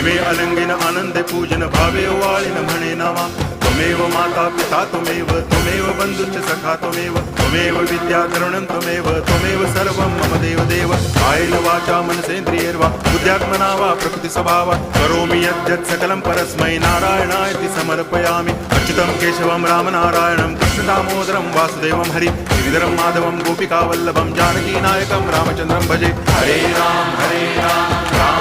प्रेमे अलंगिन आनंदे पूजन भावे वाळिन म्हणे नामा त्वमेव माता पिता त्वमेव बंधुश्च सखा त्वमेव विद्या द्रविणं त्वमेव सर्वं मम देव कायेन वाचा मनसेन्द्रियैर्वा बुद्ध्यात्मना वा प्रकृति स्वभावात् करोमि यद्यत् सकलं परस्मै नारायणायति समर्पयामि अच्युतं केशवं रामनारायणं कृष्णदामोदरं वासुदेवं हरि गिरिधरं माधवं गोपिकावल्लभं जानकीनायकं रामचन्द्रं भजे हरे राम राम